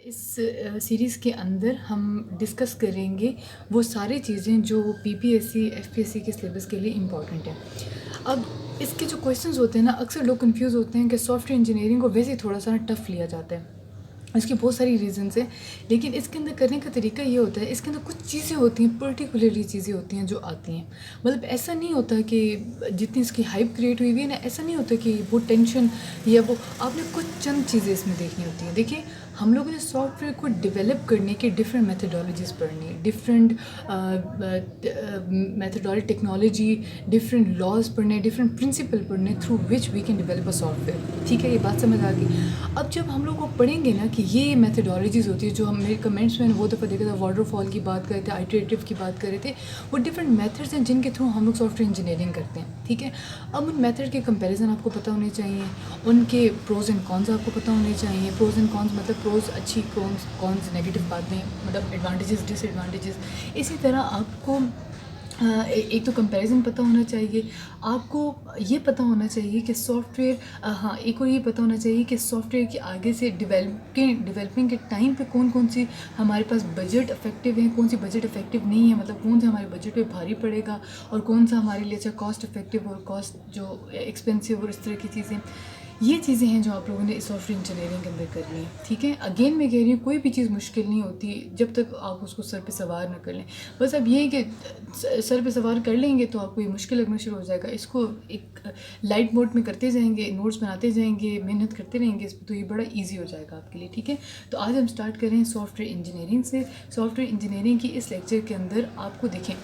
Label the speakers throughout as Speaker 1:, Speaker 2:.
Speaker 1: इस सीरीज़ के अंदर हम डिस्कस करेंगे वो सारी चीज़ें जो पीपीएससी एफपीएससी के सिलेबस के लिए इम्पॉर्टेंट हैं। अब इसके जो क्वेश्चंस होते हैं ना, अक्सर लोग कंफ्यूज होते हैं कि सॉफ्टवेयर इंजीनियरिंग को वैसे ही थोड़ा सा टफ लिया जाता है। इसकी बहुत सारी रीजंस हैं, लेकिन इसके अंदर करने का तरीका ये होता है, इसके अंदर कुछ चीज़ें होती हैं, पर्टिकुलरली चीज़ें होती हैं जो आती हैं। मतलब ऐसा नहीं होता कि जितनी इसकी हाइप क्रिएट हुई हुई है ना, ऐसा नहीं होता कि वो टेंशन या वो, आपने कुछ चंद चीज़ें इसमें देखनी होती हैं। देखिए, हम लोगों ने सॉफ्टवेयर को डेवलप करने के डिफरेंट मेथडोलॉजीज़ पढ़नी है, different methodology, technology, different laws पढ़ने, डिफरेंट प्रिंसिपल पढ़ने through which we can develop a software. ठीक है, ये बात समझ आ गई। अब जब हम लोग वो पढ़ेंगे ना कि ये मेथडोलॉजीज़ होती है, जो हम मेरे कमेंट्स में वो दफ़ा देखा था, वाटरफॉल की बात कर रहे थे, आइटरेटिव की बात कर रहे थे, वो डिफरेंट मेथड्स हैं जिनके थ्रू हम लोग सॉफ्टवेयर इंजीनियरिंग करते हैं। ठीक है, अब उन मेथड के कंपैरिजन आपको पता होने चाहिए, उनके प्रोज एंड कॉन्स आपको पता होने चाहिए। प्रोज एंड कॉन्स मतलब प्रोज अच्छी, कॉन्स नेगेटिव बातें, मतलब एडवांटेजेस डिसएडवांटेजेस। इसी तरह आपको एक तो कंपैरिजन पता होना चाहिए, आपको ये पता होना चाहिए कि सॉफ्टवेयर, हाँ, एक और ये पता होना चाहिए कि सॉफ्टवेयर के आगे से डेवलपिंग के टाइम पे कौन कौन सी हमारे पास बजट इफेक्टिव है, कौन सी बजट इफेक्टिव नहीं है, मतलब कौन सा हमारे बजट पे भारी पड़ेगा और कौन सा हमारे लिए अच्छा कॉस्ट इफेक्टिव और कॉस्ट जो एक्सपेंसिव और इस तरह की चीज़ें। ये चीज़ें हैं जो आप लोगों ने सॉफ्टवेयर इंजीनियरिंग के अंदर करनी है। ठीक है, अगेन मैं कह रही हूँ, कोई भी चीज़ मुश्किल नहीं होती जब तक आप उसको सर पे सवार न कर लें। बस अब ये है कि सर पे सवार कर लेंगे तो आपको ये मुश्किल लगना शुरू हो जाएगा। इसको एक लाइट मोड में करते जाएंगे, नोट्स बनाते जाएंगे, मेहनत करते रहेंगे इस पर, तो ये बड़ा ईजी हो जाएगा आपके लिए। ठीक है, तो आज हम स्टार्ट करें सॉफ्टवेयर इंजीनियरिंग से। सॉफ्टवेयर इंजीनियरिंग की इस लेक्चर के अंदर आपको देखें,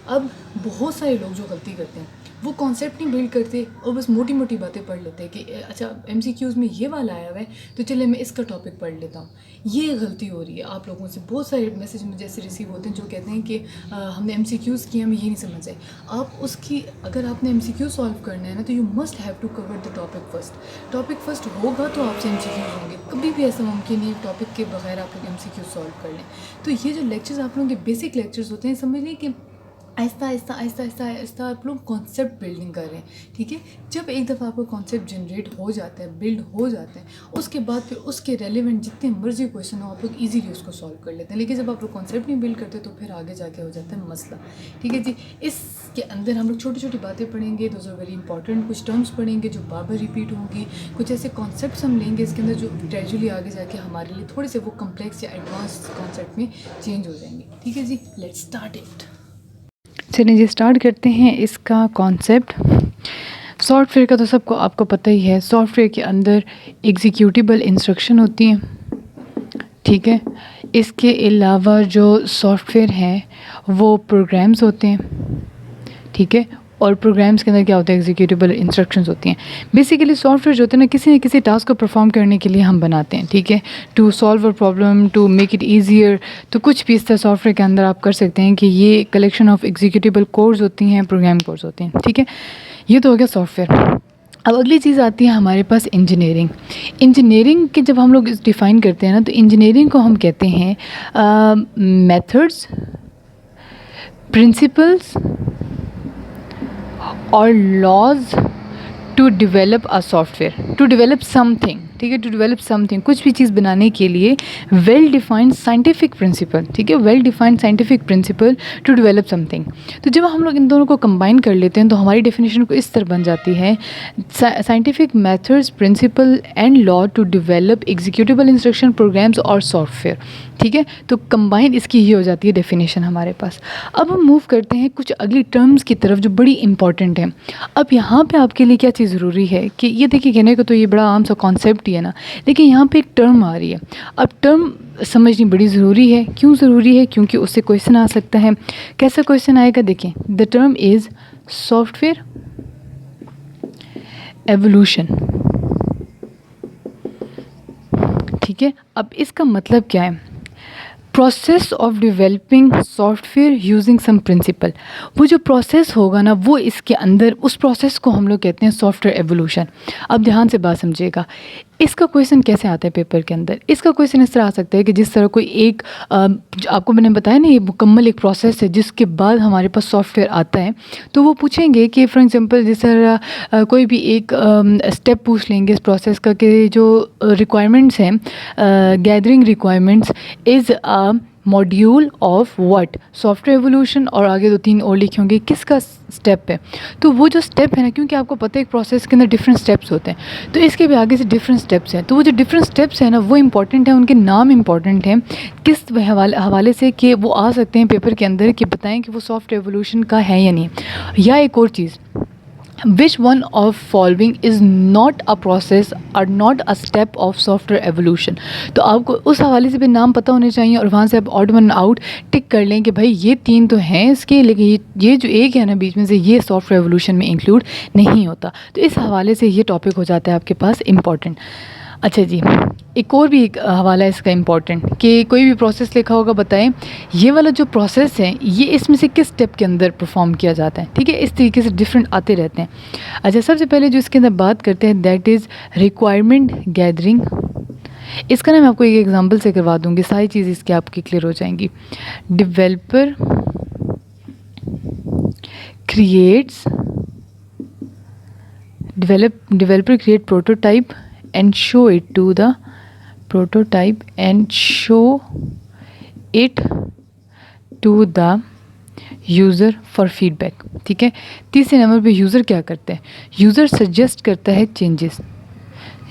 Speaker 1: अब बहुत सारे लोग जो गलती करते हैं, वो कॉन्सेप्ट नहीं बिल्ड करते और बस मोटी मोटी बातें पढ़ लेते हैं कि अच्छा एमसीक्यूज़ में ये वाला आया हुआ है तो चले मैं इसका टॉपिक पढ़ लेता हूँ। ये गलती हो रही है आप लोगों से। बहुत सारे मैसेज मुझे ऐसे रिसीव होते हैं जो कहते हैं कि हमने एमसीक्यूज़ किए, हमें ये नहीं समझ आए। आप उसकी, अगर आपने एमसीक्यू सॉल्व करना है ना, तो you must have to cover the topic first होगा तो आपसे एमसीक्यूज़ होंगे। कभी भी ऐसा मुमकिन नहीं टॉपिक के बगैर आप लोग एमसीक्यू सॉल्व कर लें। तो ये जो लेक्चर्स आप लोगों के बेसिक लेक्चर्स होते हैं, समझ लें कि आहिस्ता आहिस्ता आहिस्ता आहिस्ता आहिस्ता आप लोग कॉन्सेप्ट बिल्डिंग कर रहे हैं। ठीक है, जब एक दफ़ा आपका कॉन्सेप्ट जनरेट हो जाता है, बिल्ड हो जाता है, उसके बाद फिर उसके रेलिवेंट जितने मर्जी क्वेश्चन हो आप लोग इजीली उसको सॉल्व कर लेते हैं। लेकिन जब आप लोग कॉन्सेप्ट नहीं बिल्ड करते तो फिर आगे जाके हो जाता है मसला। ठीक है जी, इसके अंदर हम लोग छोटी छोटी बातें पढ़ेंगे, दोज आर वेरी इंपॉर्टेंट। कुछ टर्म्स पढ़ेंगे जो बार बार रिपीट होंगी, कुछ ऐसे कॉन्सेप्ट हम लेंगे इसके अंदर जो ग्रेजुअली आगे जाके हमारे लिए थोड़े से वो कम्प्लेक्स या एडवांस कॉन्सेप्ट में चेंज हो जाएंगे। ठीक है जी, लेट्स स्टार्ट इट।
Speaker 2: चलिए जी, स्टार्ट करते हैं इसका कॉन्सेप्ट। सॉफ्टवेयर का तो सबको आपको पता ही है। सॉफ्टवेयर के अंदर एग्जीक्यूटिबल इंस्ट्रक्शन होती हैं। ठीक है, इसके अलावा जो सॉफ्टवेयर हैं वो प्रोग्राम्स होते हैं। ठीक है, और प्रोग्राम्स के अंदर क्या होता है, एग्जीक्यूटिबल इंस्ट्रक्शंस होती हैं। बेसिकली सॉफ्टवेयर जो होते हैं ना, किसी न किसी टास्क को परफॉर्म करने के लिए हम बनाते हैं। ठीक है, to solve a problem, to make it easier, तो कुछ भी इस तरह सॉफ्टवेयर के अंदर आप कर सकते हैं कि ये कलेक्शन ऑफ एग्जीक्यूटिबल कोड्स होती हैं, प्रोग्राम कोड्स होते हैं। ठीक है, ये तो हो गया सॉफ्टवेयर। अब अगली चीज़ आती है हमारे पास इंजीनियरिंग। इंजीनियरिंग के जब हम लोग डिफ़ाइन करते हैं ना, तो इंजीनियरिंग को हम कहते हैं मेथड्स, प्रिंसिपल्स और laws to develop a software, to develop something. ठीक है, टू डेवलप समथिंग, कुछ भी चीज़ बनाने के लिए वेल डिफाइंड साइंटिफिक प्रिंसिपल। ठीक है, well defined scientific principle to develop something. तो जब हम लोग इन दोनों को कंबाइन कर लेते हैं तो हमारी डेफिनेशन को इस तरह बन जाती है, scientific methods, principle and law to develop executable instruction, programs और सॉफ्टवेयर। ठीक है, तो कंबाइन इसकी ही हो जाती है डेफिनेशन हमारे पास। अब हम मूव करते हैं कुछ अगली टर्म्स की तरफ जो बड़ी इंपॉर्टेंट है। अब यहाँ पे आपके लिए क्या चीज़ ज़रूरी है कि ये देखिए, कहने को तो ये बड़ा आम सा कॉन्सेप्ट ही है ना, लेकिन यहाँ पे एक टर्म आ रही है। अब टर्म समझनी बड़ी ज़रूरी है। क्यों ज़रूरी है? क्योंकि उससे क्वेश्चन आ सकता है। कैसा क्वेश्चन आएगा? देखें, the term is software evolution. ठीक है, अब इसका मतलब क्या है? Process of developing software using some principle. वो जो प्रोसेस होगा ना, वो इसके अंदर, उस प्रोसेस को हम लोग कहते हैं सॉफ्टवेयर एवोल्यूशन। अब ध्यान से बात समझिएगा, इसका क्वेश्चन कैसे आता है पेपर के अंदर? इसका क्वेश्चन इस तरह आ सकता है कि जिस तरह कोई एक जो आपको मैंने बताया ना, ये मुकम्मल एक प्रोसेस है जिसके बाद हमारे पास सॉफ्टवेयर आता है। तो वो पूछेंगे कि फॉर एग्जांपल जिस तरह कोई भी एक स्टेप पूछ लेंगे इस प्रोसेस का कि जो रिक्वायरमेंट्स हैं, gathering requirements is a module of what, software evolution, और आगे 2-3 और लिखे होंगे किसका स्टेप है। तो वो जो स्टेप है ना, क्योंकि आपको पता है एक प्रोसेस के अंदर डिफरेंट स्टेप्स होते हैं, तो इसके भी आगे से डिफरेंट स्टेप्स हैं। तो वो जो डिफरेंट स्टेप्स हैं ना, वो इंपॉर्टेंट है, उनके नाम इंपॉर्टेंट हैं किस हवाले से कि वो आ सकते हैं पेपर के अंदर कि बताएं कि वो सॉफ्टवेयर एवोल्यूशन का है या नहीं। या एक और चीज़, which one of following is not a process or not a step of software evolution। तो आपको उस हवाले से भी नाम पता होने चाहिए और वहाँ से आप ऑड वन आउट टिक कर लें कि भाई ये 3 तो हैं इसके, लेकिन ये जो एक है ना बीच में से, ये सॉफ्टवेयर एवोल्यूशन में इंक्लूड नहीं होता। तो इस हवाले से ये टॉपिक हो जाता है आपके पास इम्पॉर्टेंट। अच्छा जी, एक और भी एक हवाला है इसका इम्पॉर्टेंट कि कोई भी प्रोसेस लिखा होगा, बताएं ये वाला जो प्रोसेस है ये इसमें से किस स्टेप के अंदर परफॉर्म किया जाता है। ठीक है, इस तरीके से डिफरेंट आते रहते हैं। अच्छा, सबसे पहले जो इसके अंदर बात करते हैं दैट इज़ रिक्वायरमेंट गैदरिंग। इसका ना मैं आपको एक एग्जांपल से करवा दूंगी, सारी चीज़ इसकी आपकी क्लियर हो जाएंगी। Developer creates developer create prototype and show it to the prototype and show it to the user for feedback. ठीक है, तीसरे नंबर पे यूज़र क्या करता है, यूज़र सजेस्ट करता है चेंजेस,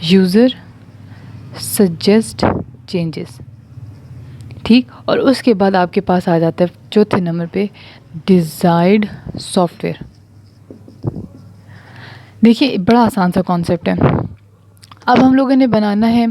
Speaker 2: यूज़र सजेस्ट चेंजेस। ठीक, और उसके बाद आपके पास आ जाता है चौथे नंबर पे डिज़ायर्ड सॉफ्टवेयर। देखिए बड़ा आसान सा कॉन्सेप्ट है। अब हम लोगों ने बनाना है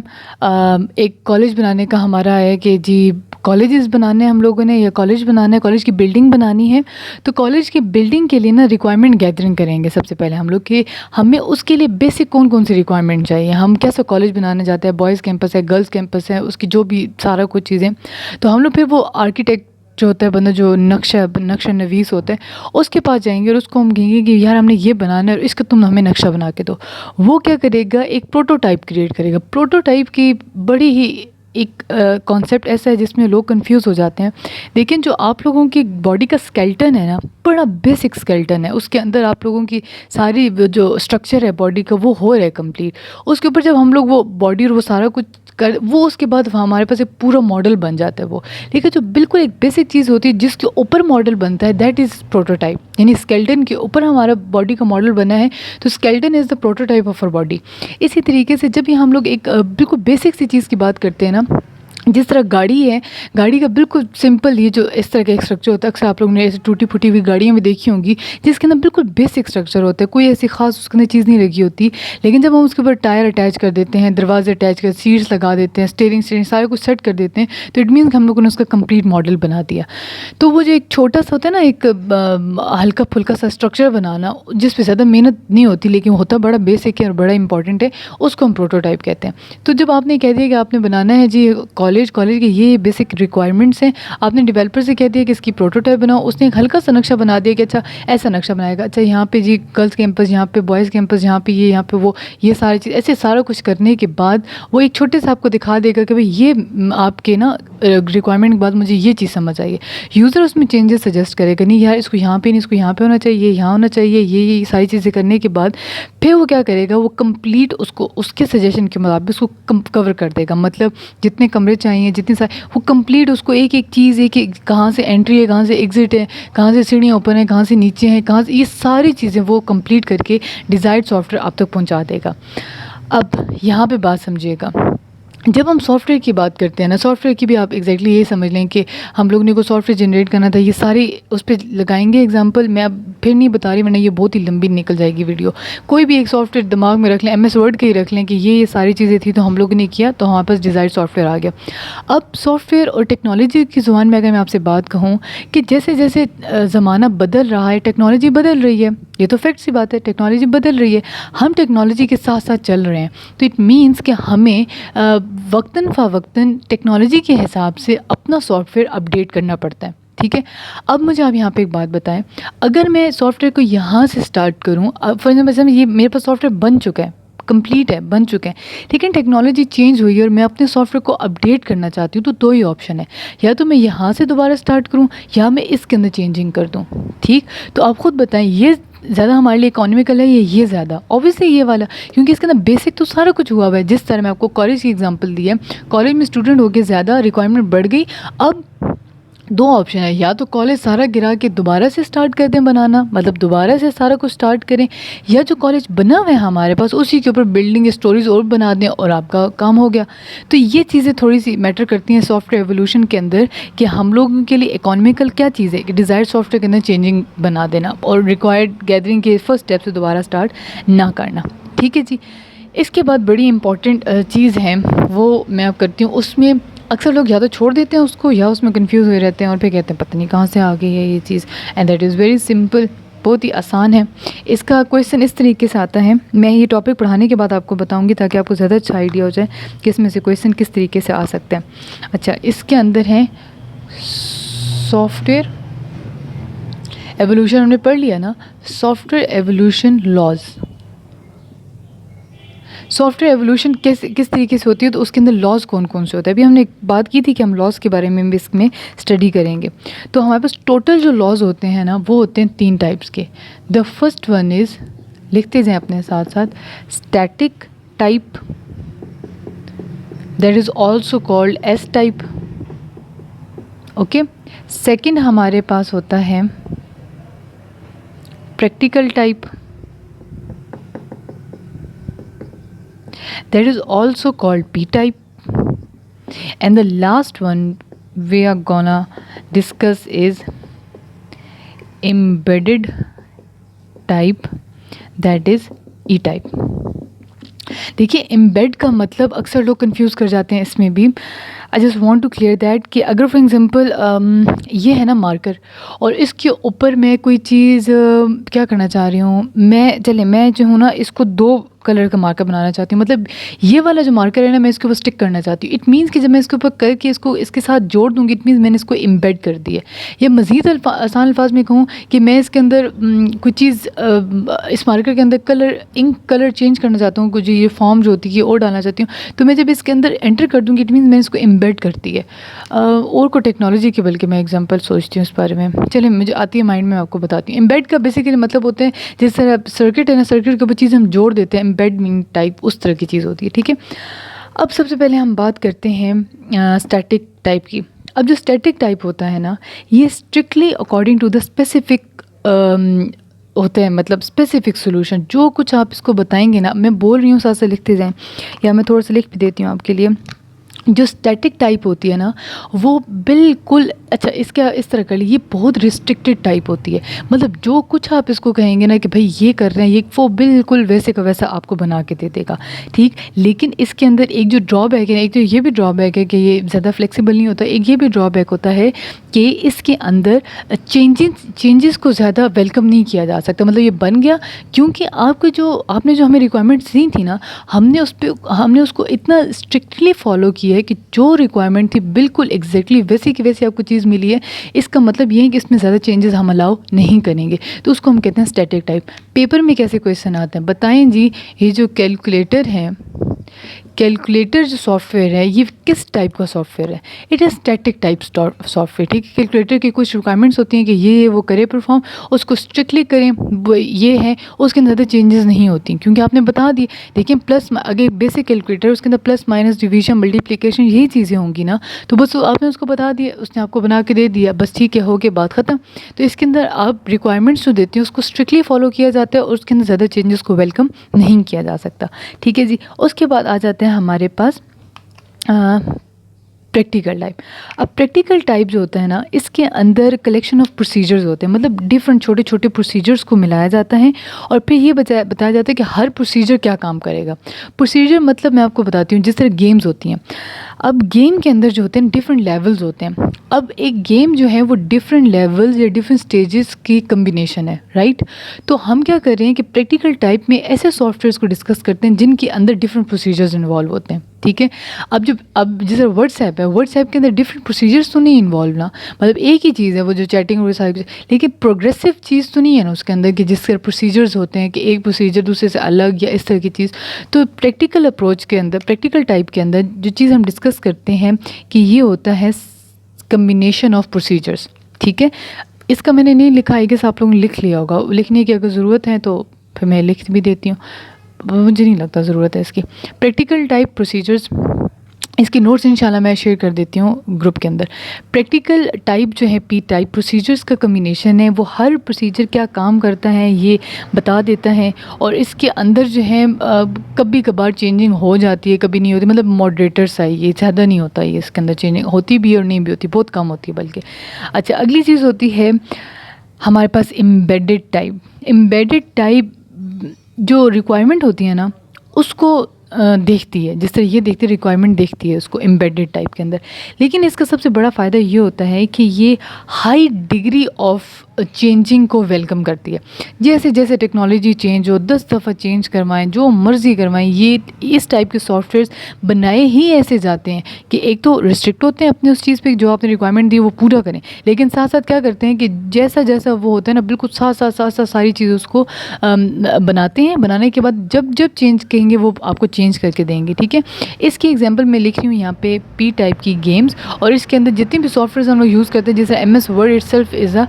Speaker 2: एक कॉलेज बनाने का हमारा है कि जी कॉलेजेस बनाने हैं हम लोगों ने, या कॉलेज बनाना है, कॉलेज की बिल्डिंग बनानी है। तो कॉलेज की बिल्डिंग के लिए ना रिक्वायरमेंट गैदरिंग करेंगे सबसे पहले हम लोग कि हमें उसके लिए बेसिक कौन कौन सी रिक्वायरमेंट चाहिए। हम कैसा कॉलेज बनाने जाते हैं, बॉयज़ कैंपस है, गर्ल्स कैंपस है, उसकी जो भी सारा कुछ चीज़ें। तो हम लोग फिर वो आर्किटेक्ट जो होता है बंदा, जो नक्शा नवीस होता है, उसके पास जाएंगे और उसको हम कहेंगे कि यार हमने ये बनाना है और इसका तुम हमें नक्शा बना के दो। वो क्या करेगा, एक प्रोटोटाइप क्रिएट करेगा। प्रोटोटाइप की बड़ी ही एक कॉन्सेप्ट ऐसा है जिसमें लोग कंफ्यूज हो जाते हैं। लेकिन जो आप लोगों की बॉडी का स्केलेटन है ना, बड़ा बेसिक स्केलेटन है, उसके अंदर आप लोगों की सारी जो स्ट्रक्चर है बॉडी का वो हो रहा है कंप्लीट। उसके ऊपर जब हम लोग वो बॉडी और वो सारा कुछ कर, वो उसके बाद हमारे पास एक पूरा मॉडल बन जाता है वो। लेकिन जो बिल्कुल एक बेसिक चीज़ होती है जिसके ऊपर मॉडल बनता है दैट इज़ प्रोटोटाइप, यानी स्केलेटन के ऊपर हमारा बॉडी का मॉडल बना है, तो skeleton is the prototype of our body. इसी तरीके से जब भी हम लोग एक बिल्कुल बेसिक सी चीज़ की बात करते हैं ना, जिस तरह गाड़ी है, गाड़ी का बिल्कुल सिंपल ये जो इस तरह का एक स्ट्रक्चर होता है, अक्सर आप लोगों ने ऐसे टूटी फूटी हुई गाड़ियाँ में देखी होंगी जिसके अंदर बिल्कुल बेसिक स्ट्रक्चर होता है, कोई ऐसी खास उसके अंदर चीज़ नहीं लगी होती। लेकिन जब हम उसके ऊपर टायर अटैच कर देते हैं, दरवाजे अटैच कर, सीट्स लगा देते हैं, स्टीयरिंग सारा कुछ सेट कर देते हैं, तो इट मीन्स हम लोगों ने उसका कंप्लीट मॉडल बना दिया। तो वो जो एक छोटा सा होता है ना, एक हल्का फुल्का सा स्ट्रक्चर बनाना जिस पर ज़्यादा मेहनत नहीं होती लेकिन होता बड़ा बेसिक है और बड़ा इंपॉर्टेंट है, उसको हम प्रोटोटाइप कहते हैं। तो जब आपने कह दिया कि आपने बनाना है जी कॉलेज के ये बेसिक रिक्वायरमेंट्स हैं, आपने डेवलपर से कह दिया कि इसकी प्रोटोटाइप बनाओ, उसने एक हल्का सा नक्शा बना दिया कि अच्छा ऐसा नक्शा बनाएगा, अच्छा यहाँ पे जी गर्ल्स कैंपस, यहाँ पे बॉयज़ कैंपस, यहाँ पे ये, यहाँ पे वो, ये सारी चीज़, ऐसे सारा कुछ करने के बाद वो एक छोटे से आपको दिखा देगा कि भाई ये आपके ना रिक्वायरमेंट के बाद मुझे ये चीज़ समझ आई है। यूज़र उसमें चेंजेस सजेस्ट करेगा, नहीं यार इसको यहाँ पे नहीं, इसको यहाँ पे होना चाहिए, यहाँ होना चाहिए, ये सारी चीज़ें करने के बाद फिर वो क्या करेगा, वो कंप्लीट उसको उसके सजेशन के मुताबिक उसको कवर कर देगा। मतलब जितने कमरे चाहिए, जितने सारे, वो कंप्लीट उसको एक एक चीज़, एक कहाँ से एंट्री है, कहाँ से एग्ज़िट है, कहाँ से सीढ़ियाँ ऊपर हैं, कहाँ से नीचे हैं, कहाँ से, ये सारी चीज़ें वो कंप्लीट करके डिज़ायर्ड सॉफ्टवेयर आप तक पहुँचा देगा। अब यहाँ पे बात समझिएगा, जब हम सॉफ्टवेयर की बात करते हैं ना, सॉफ्टवेयर की भी आप एग्जैक्टली यही समझ लें कि हम लोग ने को सॉफ्टवेयर जनरेट करना था, ये सारी उस पर लगाएंगे एग्जांपल। मैं अब फिर नहीं बता रही वरना ये बहुत ही लंबी निकल जाएगी वीडियो। कोई भी एक सॉफ्टवेयर दिमाग में रख लें, MS वर्ड का ही रख लें कि ये सारी चीज़ें थी तो हम लोगों ने किया, तो हमारे पास डिज़ायर्ड सॉफ्टवेयर आ गया। अब सॉफ्टवेयर और टेक्नोलॉजी की ज़ुबान में अगर मैं आपसे बात कहूँ कि जैसे जैसे ज़माना बदल रहा है, टेक्नोलॉजी बदल रही है, ये तो फैक्ट सी बात है, टेक्नोलॉजी बदल रही है, हम टेक्नोलॉजी के साथ साथ चल रहे हैं। तो इट मीन्स कि हमें वक्तन फ़वक्तन टेक्नोलॉजी के हिसाब से अपना सॉफ्टवेयर अपडेट करना पड़ता है। ठीक है, अब मुझे आप यहाँ पे एक बात बताएं, अगर मैं सॉफ्टवेयर को यहाँ से स्टार्ट करूँ, फॉर एग्जाम्पल ये मेरे पास सॉफ्टवेयर बन चुका है, कंप्लीट है, बन चुके हैं, लेकिन टेक्नोलॉजी चेंज हुई है और मैं अपने सॉफ्टवेयर को अपडेट करना चाहती हूँ, तो दो ही ऑप्शन है, या तो मैं यहाँ से दोबारा स्टार्ट करूँ या मैं इसके अंदर चेंजिंग कर दूँ। ठीक, तो आप खुद बताएं ये ज़्यादा हमारे लिए इकोनॉमिकल है या ये ज़्यादा? ऑब्वियसली ये वाला, क्योंकि इसके अंदर बेसिक तो सारा कुछ हुआ हुआ है। जिस तरह मैं आपको कॉलेज की एग्जांपल दी है, कॉलेज में स्टूडेंट हो गए ज़्यादा, रिक्वायरमेंट बढ़ गई, अब दो ऑप्शन है, या तो कॉलेज सारा गिरा के दोबारा से स्टार्ट कर दें बनाना, मतलब दोबारा से सारा कुछ स्टार्ट करें, या जो कॉलेज बना हुआ है हमारे पास उसी के ऊपर बिल्डिंग स्टोरीज और बना दें और आपका काम हो गया। तो ये चीज़ें थोड़ी सी मैटर करती हैं सॉफ्टवेयर एवोल्यूशन के अंदर, कि हम लोगों के लिए इकोनॉमिकल क्या चीज़ है कि डिज़ायर्ड सॉफ्टवेयर के अंदर चेंजिंग बना देना और रिक्वायर्ड गैदरिंग के फर्स्ट स्टेप से दोबारा स्टार्ट ना करना। ठीक है जी। इसके बाद बड़ी इंपॉर्टेंट चीज़ है वो मैं अब करती हूँ, उसमें अक्सर लोग या तो छोड़ देते हैं उसको या उसमें कंफ्यूज हुए रहते हैं और फिर कहते हैं पता नहीं कहाँ से आ गई है ये चीज़। And that is very simple, बहुत ही आसान है। इसका क्वेश्चन इस तरीके से आता है, मैं ये टॉपिक पढ़ाने के बाद आपको बताऊंगी ताकि आपको ज़्यादा अच्छा आइडिया हो जाए कि इसमें से क्वेश्चन किस तरीके से आ सकता है। अच्छा, इसके अंदर है सॉफ्टवेयर एवोल्यूशन, हमने पढ़ लिया ना, software evolution laws. Software evolution किस तरीके से होती है, तो उसके अंदर लॉज कौन कौन से होते हैं। अभी हमने एक बात की थी कि हम लॉज के बारे में भी इसमें स्टडी करेंगे। तो हमारे पास टोटल जो लॉज होते हैं ना, वो होते हैं 3 टाइप्स के। द फर्स्ट वन इज़, लिखते जाएं अपने साथ साथ, static type, that is also called S type. Okay, second हमारे पास होता है practical type, that is also called p-type, and the last one we are gonna discuss is embedded type, that is e-type। देखिए, embed का मतलब अक्सर लोग confuse कर जाते हैं इसमें भी। I just want to clear that कि अगर फॉर एग्जांपल ये है ना मार्कर, और इसके ऊपर मैं कोई चीज़ क्या करना चाह रही हूँ, मैं जो हूँ ना इसको 2 कलर का मार्कर बनाना चाहती हूँ, मतलब ये वाला जो मार्कर है ना मैं इसके ऊपर स्टिक करना चाहती हूँ। इट मीन्स कि जब मैं इसके ऊपर करके इसको इसके साथ जोड़ दूँगी, इट मीन्स मैंने इसको एम्बेड कर दिया। या मज़ीद आसान अल्फाज में कहूँ कि मैं इसके अंदर कुछ चीज़ इस मार्कर के अंदर इंक कलर चेंज करना चाहता हूँ, कुछ ये फॉर्म जो होती है और डालना चाहती हूँ, तो मैं जब इसके अंदर एंटर कर दूँगी, इट मीन्स मैंने इसको एम्बेड करती है। और को टेक्नोलॉजी के बल्कि मैं एग्जांपल सोचती हूँ इस बारे में, चलिए मुझे आती है माइंड में, आपको बताती हूँ। एम्बेड का बेसिकली मतलब होता है जिस तरह सर्किट है ना, सर्किट के ऊपर चीज़ हम जोड़ देते हैं, एम्बेड मीन टाइप उस तरह की चीज़ होती है। ठीक है, अब सबसे पहले हम बात करते हैं स्टैटिक टाइप की। अब जो स्टैटिक टाइप होता है ना, ये strictly according to the specific होते हैं, मतलब स्पेसिफिक सोल्यूशन। जो कुछ आप इसको बताएंगे ना, मैं बोल रही हूँ साथ से लिखते जाएं, या मैं थोड़ा सा लिख भी देती हूँ आपके लिए। जो स्टैटिक टाइप होती है ना, वो बिल्कुल, अच्छा इसका इस तरह कर लीजिए, ये बहुत रिस्ट्रिक्टेड टाइप होती है। मतलब जो कुछ आप इसको कहेंगे ना कि भाई ये कर रहे हैं, ये वो बिल्कुल वैसे का वैसा आपको बना के दे देगा। ठीक, लेकिन इसके अंदर एक जो ड्रॉबैक है, एक तो ये भी ड्रॉबैक है कि ये ज़्यादा फ्लेक्सिबल नहीं होता। एक ये भी ड्रॉबैक होता है कि इसके अंदर चेंजेस को ज़्यादा वेलकम नहीं किया जा सकता। मतलब ये बन गया क्योंकि आपने जो हमें रिक्वायरमेंट्स दी थी ना, हमने उसको इतना स्ट्रिक्टली फॉलो किया है कि जो रिक्वायरमेंट थी बिल्कुल एग्जैक्टली वैसी की वैसी आपको चीज़ मिली है। इसका मतलब ये है कि इसमें ज़्यादा चेंजेस हम अलाउ नहीं करेंगे, तो उसको हम कहते हैं स्टैटिक टाइप। पेपर में कैसे क्वेश्चन आते हैं बताएं जी। ये जो कैलकुलेटर है, कैलकुलेटर जो सॉफ्टवेयर है, ये किस टाइप का सॉफ्टवेयर है? It is static type software. ठीक है, कैलकुलेटर की कुछ रिक्वायरमेंट्स होती हैं कि ये वो करे परफॉर्म, उसको स्ट्रिक्टली करें, ये है, उसके अंदर ज़्यादा चेंजेस नहीं होती क्योंकि आपने बता दी। देखिए प्लस, अगर बेसिक कैलकुलेटर उसके अंदर प्लस माइनस डिवीजन मल्टीप्लिकेशन यही चीज़ें होंगी ना, तो बस आपने उसको बता दिया, उसने आपको बना के दे दिया, बस ठीक है, हो गया, बात ख़त्म। तो इसके अंदर आप रिक्वायरमेंट्स जो देते हैं उसको स्ट्रिक्टली फॉलो किया जाता है और उसके अंदर ज़्यादा चेंजेस को वेलकम नहीं किया जा सकता। ठीक है जी। उसके बाद आ जाते हैं हमारे पास प्रैक्टिकल टाइप। अब प्रैक्टिकल टाइप जो होता है ना, इसके अंदर कलेक्शन ऑफ प्रोसीजर्स होते हैं, मतलब डिफरेंट छोटे छोटे प्रोसीजर्स को मिलाया जाता है और फिर ये बताया जाता है कि हर प्रोसीजर क्या काम करेगा। प्रोसीजर मतलब मैं आपको बताती हूँ, जिस तरह गेम्स होती हैं, अब गेम के अंदर जो होते हैं डिफरेंट लेवल्स होते हैं। अब एक गेम जो है वो डिफरेंट लेवल्स या डिफरेंट स्टेजेस की कम्बिनेशन है, राइट। तो हम क्या कर रहे हैं कि प्रैक्टिकल टाइप में ऐसे सॉफ्टवेयर्स को डिस्कस करते हैं जिनके अंदर डिफरेंट प्रोसीजर्स इन्वॉल्व होते हैं। ठीक है। अब जैसे व्हाट्सएप है, व्हाट्सएप के अंदर डिफरेंट प्रोसीजर्स तो नहीं इन्वॉल्व ना, मतलब एक ही चीज़ है वो जो चैटिंग और सारी कुछ, लेकिन प्रोग्रेसिव चीज़ तो नहीं है ना उसके अंदर कि जिसके प्रोसीजर्स होते हैं कि एक प्रोसीजर दूसरे से अलग या इस तरह की चीज़। तो प्रैक्टिकल अप्रोच के अंदर, प्रैक्टिकल टाइप के अंदर जो चीज़ हम डिस्कस करते हैं कि ये होता है कम्बिनेशन ऑफ प्रोसीजर्स, ठीक है। इसका मैंने नहीं लिखा है, कि आप लोगों ने लिख लिया होगा, लिखने की अगर ज़रूरत है तो फिर मैं लिख भी देती हूँ, मुझे नहीं लगता ज़रूरत है इसकी। प्रैक्टिकल टाइप प्रोसीजर्स, इसकी नोट्स इंशाल्लाह मैं शेयर कर देती हूँ ग्रुप के अंदर। प्रैक्टिकल टाइप जो है पी टाइप प्रोसीजर्स का कम्बिनेशन है, वो हर प्रोसीजर क्या काम करता है ये बता देता है, और इसके अंदर जो है कभी कभार चेंजिंग हो जाती है, कभी नहीं होती, मतलब मॉडरेटर्स आई, ये ज़्यादा नहीं होता है इसके अंदर चेंजिंग, होती भी और नहीं भी होती, बहुत कम होती है बल्कि। अच्छा, अगली चीज़ होती है हमारे पास एम्बेडेड टाइप। एम्बेडेड टाइप जो रिक्वायरमेंट होती है ना उसको देखती है, जिस तरह ये देखती है रिक्वायरमेंट देखती है उसको एम्बेडेड टाइप के अंदर। लेकिन इसका सबसे बड़ा फ़ायदा ये होता है कि ये हाई डिग्री ऑफ चेंजिंग को वेलकम करती है। जैसे जैसे टेक्नोलॉजी चेंज हो, 10 दफ़ा चेंज करवाएं, जो मर्ज़ी करवाएं, ये इस टाइप के सॉफ्टवेयर्स बनाए ही ऐसे जाते हैं कि एक तो रिस्ट्रिक्ट होते हैं अपने उस चीज़ पे, जो आपने रिक्वायरमेंट दी वो पूरा करें, लेकिन साथ साथ क्या करते हैं कि जैसा जैसा वो होता है ना बिल्कुल साथ साथ साथ साथ सारी चीज़ें उसको बनाते हैं। बनाने के बाद जब जब चेंज कहेंगे वो आपको चेंज करके देंगे, ठीक है। इसकी एग्जांपल मैं लिख रही हूँ यहाँ पे पी टाइप की गेम्स, और इसके अंदर जितने भी सॉफ्टवेयर हम लोग यूज़ करते हैं, जैसे MS word itself is a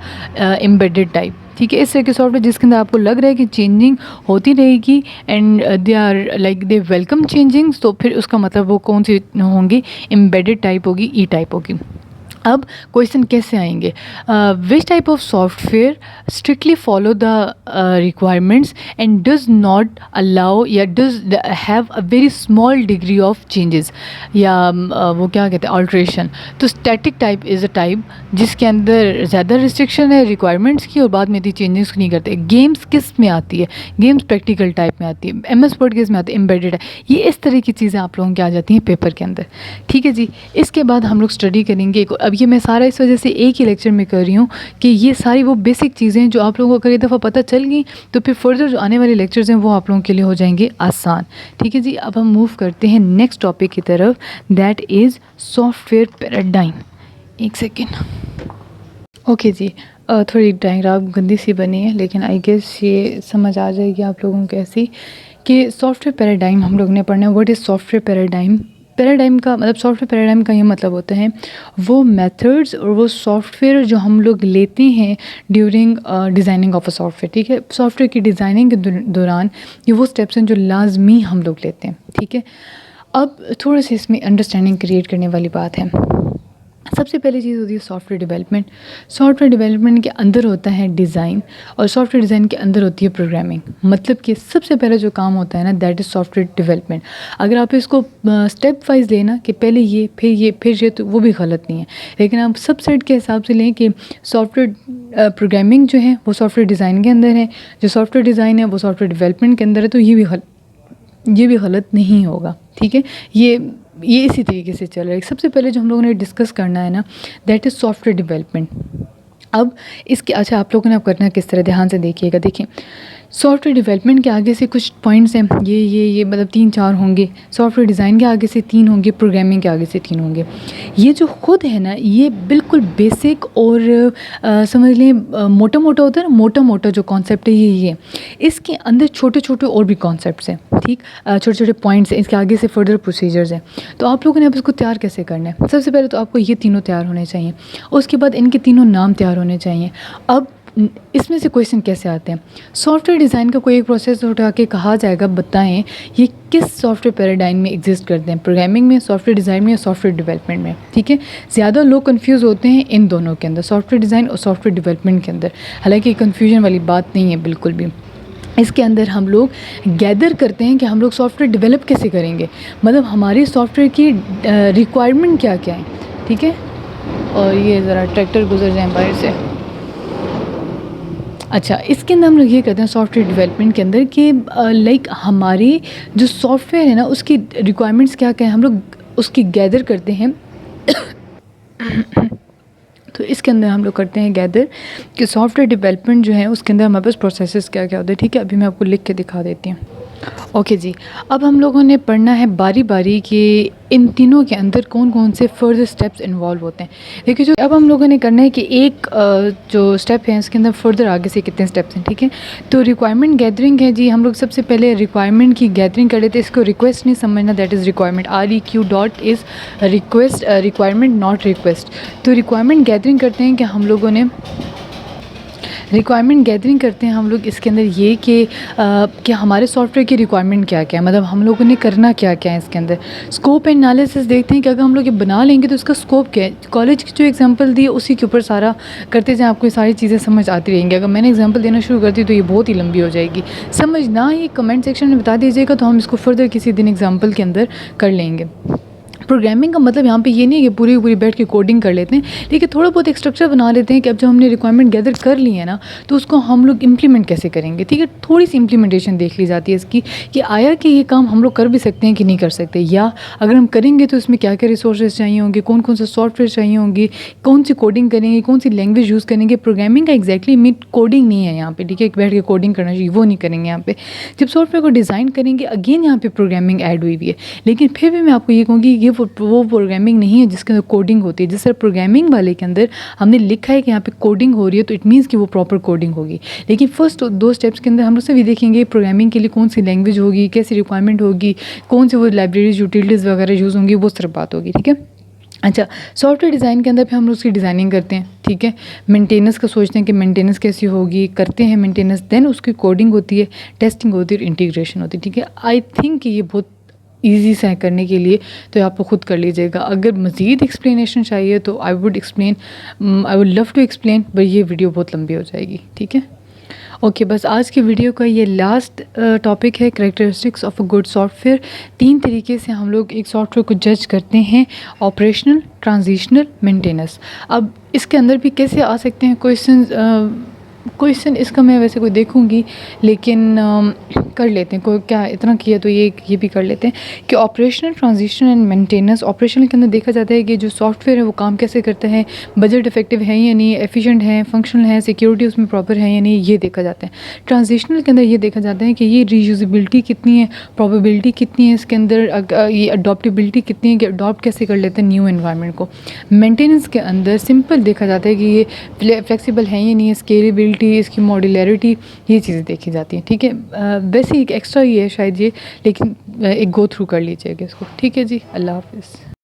Speaker 2: embedded type, ठीक है। इस तरह के सॉफ्टवेयर जिसके अंदर आपको लग रहा है कि चेंजिंग होती रहेगी and they are like they welcome changings, तो फिर उसका मतलब वो कौन सी होंगी, एम्बेडेड टाइप होगी, ई टाइप होगी। अब क्वेश्चन कैसे आएंगे, which type of software strictly follow the requirements and does not allow या does have a very small degree of changes, या वो क्या कहते हैं ऑल्ट्रेशन। तो static type is a type जिसके अंदर ज़्यादा रिस्ट्रिक्शन है रिक्वायरमेंट्स की और बाद में इतनी चेंजेस नहीं करते। गेम्स किस में आती है, गेम्स प्रैक्टिकल टाइप में आती है, MS वर्ड किस में आती है, एम्बेडेड है। ये इस तरह की चीज़ें आप लोगों की आ जाती हैं पेपर के अंदर, ठीक है जी। इसके बाद हम लोग स्टडी करेंगे, अब ये मैं सारा इस वजह से एक ही लेक्चर में कर रही हूँ कि ये सारी वो बेसिक चीज़ें हैं जो आप लोगों को अगर एक दफ़ा पता चल गई तो फिर फर्दर जो आने वाले लेक्चर्स हैं वो आप लोगों के लिए हो जाएंगे आसान, ठीक है जी। अब हम मूव करते हैं नेक्स्ट टॉपिक की तरफ, दैट इज़ सॉफ्टवेयर पैराडाइम। एक सेकेंड, ओके जी। थोड़ी डायग्राम गंदी सी बनी है, लेकिन आई गेस ये समझ आ जाएगी आप लोगों को ऐसी कि सॉफ्टवेयर पैराडाइम हम लोग ने पढ़ना है। What is software paradigm? Paradigm का मतलब, सॉफ्टवेयर पैराडाइम का ये मतलब होता है वो मेथड्स और वो सॉफ्टवेयर जो हम लोग लेते हैं during designing of a software, ठीक है। सॉफ्टवेयर की डिज़ाइनिंग के दौरान ये वो स्टेप्स हैं जो लाजमी हम लोग लेते हैं, ठीक है। अब थोड़ा सा इसमें अंडरस्टैंडिंग क्रिएट करने वाली बात है। सबसे पहली चीज़ होती है सॉफ्टवेयर डेवलपमेंट। सॉफ्टवेयर डेवलपमेंट के अंदर होता है डिज़ाइन, और सॉफ्टवेयर डिज़ाइन के अंदर होती है प्रोग्रामिंग। मतलब कि सबसे पहले जो काम होता है ना दैट इज़ सॉफ्टवेयर डेवलपमेंट। अगर आप इसको स्टेप वाइज लेना कि पहले ये फिर ये, तो वो भी गलत नहीं है, लेकिन आप सब सेट के हिसाब से लें कि सॉफ्टवेयर प्रोग्रामिंग जो है वो सॉफ्टवेयर डिज़ाइन के अंदर है, जो सॉफ्टवेयर डिज़ाइन है वो सॉफ्टवेयर डेवलपमेंट के अंदर है, तो ये भी गलत नहीं होगा, ठीक है। ये इसी तरीके से चल रहा है। सबसे पहले जो हम लोगों ने डिस्कस करना है ना दैट इज़ सॉफ्टवेयर डेवलपमेंट। अब इसके अच्छा आप लोगों ने अब करना किस तरह, ध्यान से देखिएगा। देखिए सॉफ्टवेयर डेवलपमेंट के आगे से कुछ पॉइंट्स हैं, ये मतलब 3-4 होंगे। सॉफ्टवेयर डिज़ाइन के आगे से 3 होंगे, प्रोग्रामिंग के आगे से 3 होंगे। ये जो खुद है ना ये बिल्कुल बेसिक और समझ लें मोटा मोटा होता है ना, मोटा मोटा जो कॉन्सेप्ट है ये इसके अंदर छोटे छोटे और भी कॉन्सेप्ट्स हैं, ठीक, छोटे छोटे पॉइंट्स हैं, इसके आगे से फर्दर प्रोसीजर्स हैं। तो आप लोगों ने अब इसको तैयार कैसे करना है? सबसे पहले तो आपको ये तीनों तैयार होने चाहिए, उसके बाद इनके तीनों नाम तैयार होने चाहिए। अब इसमें से क्वेश्चन कैसे आते हैं? सॉफ्टवेयर डिज़ाइन का कोई एक प्रोसेस उठा के कहा जाएगा बताएं ये किस सॉफ्टवेयर पैराडाइम में एग्जिस्ट करते हैं, प्रोग्रामिंग में, सॉफ्टवेयर डिज़ाइन में या सॉफ्टवेयर डेवलपमेंट में, ठीक है। ज़्यादा लोग कंफ्यूज होते हैं इन दोनों के अंदर, सॉफ्टवेयर डिज़ाइन और सॉफ्टवेयर डेवलपमेंट के अंदर। हालांकि कन्फ्यूजन वाली बात नहीं है बिल्कुल भी। इसके अंदर हम लोग गैदर करते हैं कि हम लोग सॉफ्टवेयर डेवलप कैसे करेंगे, मतलब हमारी सॉफ्टवेयर की रिक्वायरमेंट क्या क्या है, ठीक है। और ये ज़रा ट्रैक्टर गुजर जाए बाहर से। अच्छा, इसके अंदर हम लोग ये करते हैं सॉफ्टवेयर डेवलपमेंट के अंदर कि लाइक हमारी जो सॉफ्टवेयर है ना उसकी रिक्वायरमेंट्स क्या क्या है, हम लोग उसकी गैदर करते हैं। तो इसके अंदर हम लोग करते हैं गैदर कि सॉफ्टवेयर डेवलपमेंट जो है उसके अंदर हमारे पास प्रोसेसेस क्या क्या होते हैं, ठीक है। अभी मैं आपको लिख के दिखा देती हूँ। ओके जी, अब हम लोगों ने पढ़ना है बारी बारी कि इन तीनों के अंदर कौन कौन से फर्दर स्टेप्स इन्वॉल्व होते हैं। देखिए, जो अब हम लोगों ने करना है कि एक जो स्टेप है उसके अंदर फर्दर आगे से कितने स्टेप्स हैं, ठीक है। तो रिक्वायरमेंट गैदरिंग है जी, हम लोग सबसे पहले रिक्वायरमेंट की गैदरिंग कर लेते हैं। इसको रिक्वेस्ट नहीं समझना, that is requirement, REQ is request, requirement not request. तो रिक्वायरमेंट गैदरिंग करते हैं कि हम लोगों ने रिक्वायरमेंट गैदरिंग करते हैं हम लोग इसके अंदर ये कि हमारे सॉफ्टवेयर की रिक्वायरमेंट क्या क्या है, मतलब हम लोगों ने करना क्या क्या है इसके अंदर। स्कोप एनालिसिस देखते हैं कि अगर हम लोग ये बना लेंगे तो इसका स्कोप क्या है। कॉलेज की जो एग्जांपल दी उसी के ऊपर सारा करते जाएं, आपको ये सारी चीज़ें समझ आती रहेंगी। अगर मैंने एग्जांपल देना शुरू कर दी तो ये बहुत ही लंबी हो जाएगी। समझ ना ये कमेंट सेक्शन में बता दीजिएगा तो हम इसको फर्दर किसी दिन एग्जाम्पल के अंदर कर लेंगे। प्रोग्रामिंग का मतलब यहाँ पे ये नहीं है कि पूरी पूरी बैठ के कोडिंग कर लेते हैं, लेकिन थोड़ा बहुत एक स्ट्रक्चर बना लेते हैं कि अब जब हमने रिक्वायरमेंट गैदर कर ली है ना तो उसको हम लोग इम्प्लीमेंट कैसे करेंगे, ठीक है। थोड़ी सी इम्प्लीमेंटेशन देख ली जाती है इसकी कि आया कि ये काम हम लोग कर भी सकते हैं कि नहीं कर सकते, या अगर हम करेंगे तो इसमें क्या क्या रिसोर्सेज चाहिए होंगे, कौन कौन से सॉफ्टवेयर चाहिए होंगे, कौन सी कोडिंग करेंगे, कौन सी लैंग्वेज यूज़ करेंगे। प्रोग्रामिंग का एक्जैक्टली मीट कोडिंग नहीं है यहाँ पे, ठीक है, बैठ के कोडिंग करना चाहिए वो नहीं करेंगे यहाँ पे। जब सॉफ्टवेयर को डिज़ाइन करेंगे अगेन यहाँ पे प्रोग्रामिंग ऐड हुई हुई है, लेकिन फिर भी मैं आपको ये कहूँगी ये वो प्रोग्रामिंग नहीं है जिसके अंदर कोडिंग होती है। जिस तरह प्रोग्रामिंग वाले के अंदर हमने लिखा है कि यहाँ पे कोडिंग हो रही है तो इट मीन्स कि वो प्रॉपर कोडिंग होगी। लेकिन फर्स्ट दो स्टेप्स के अंदर हम लोग से भी देखेंगे प्रोग्रामिंग के लिए कौन सी लैंग्वेज होगी, कैसी रिक्वायरमेंट होगी, कौन सी वो लाइब्रेरीज यूटिलिटीज़ वगैरह यूज़ होंगी, वो सिर्फ बात होगी, ठीक है। अच्छा, सॉफ्टवेयर डिज़ाइन के अंदर फिर हम लोग उसकी डिज़ाइनिंग करते हैं, ठीक है। मेंटेनेंस का सोचते हैं कि मेंटेनेंस कैसी होगी, करते हैं मेंटेनेंस, देन उसकी कोडिंग होती है, टेस्टिंग होती है और इंटीग्रेशन होती है, ठीक है। आई थिंक ये बहुत ईजी से है करने के लिए, तो आप खुद कर लीजिएगा। अगर मज़ीद एक्सप्लेनेशन चाहिए तो I would love to explain, but ये वीडियो बहुत लंबी हो जाएगी, ठीक है। ओके, बस आज की वीडियो का ये लास्ट टॉपिक है, characteristics of a good software. 3 तरीके से हम लोग एक सॉफ्टवेयर को जज करते हैं, ऑपरेशनल, ट्रांजिशनल, मेंटेनेंस। अब इसके अंदर भी कैसे आ सकते हैं क्वेश्चन इसका मैं वैसे कोई देखूंगी, लेकिन कर लेते हैं, कोई क्या इतना किया तो ये भी कर लेते हैं कि operational, transition and maintenance. Operational के अंदर देखा जाता है कि जो सॉफ्टवेयर है वो काम कैसे करता है, बजट इफेक्टिव है या नहीं, एफिशिएंट है, फंक्शनल है, सिक्योरिटी उसमें प्रॉपर है या नहीं, ये देखा जाता है। ट्रांजिशनल के अंदर ये देखा जाता है कि ये रीयूजेबिलिटी कितनी है, प्रोबेबिलिटी कितनी है इसके अंदर, ये अडॉप्टेबिलिटी कितनी है कि अडॉप्ट कैसे कर लेते हैं न्यू एनवायरनमेंट को। मेंटेनेंस के अंदर सिंपल देखा जाता है कि ये फ्लेक्सिबल है या नहीं है, स्केलेबिलिटी, इसकी मॉड्यूलरिटी, ये चीज़ें देखी जाती हैं, ठीक है। वैसे एक एक्स्ट्रा ही है शायद ये, लेकिन एक गो थ्रू कर लीजिएगा इसको, ठीक है जी। अल्लाह हाफिज़।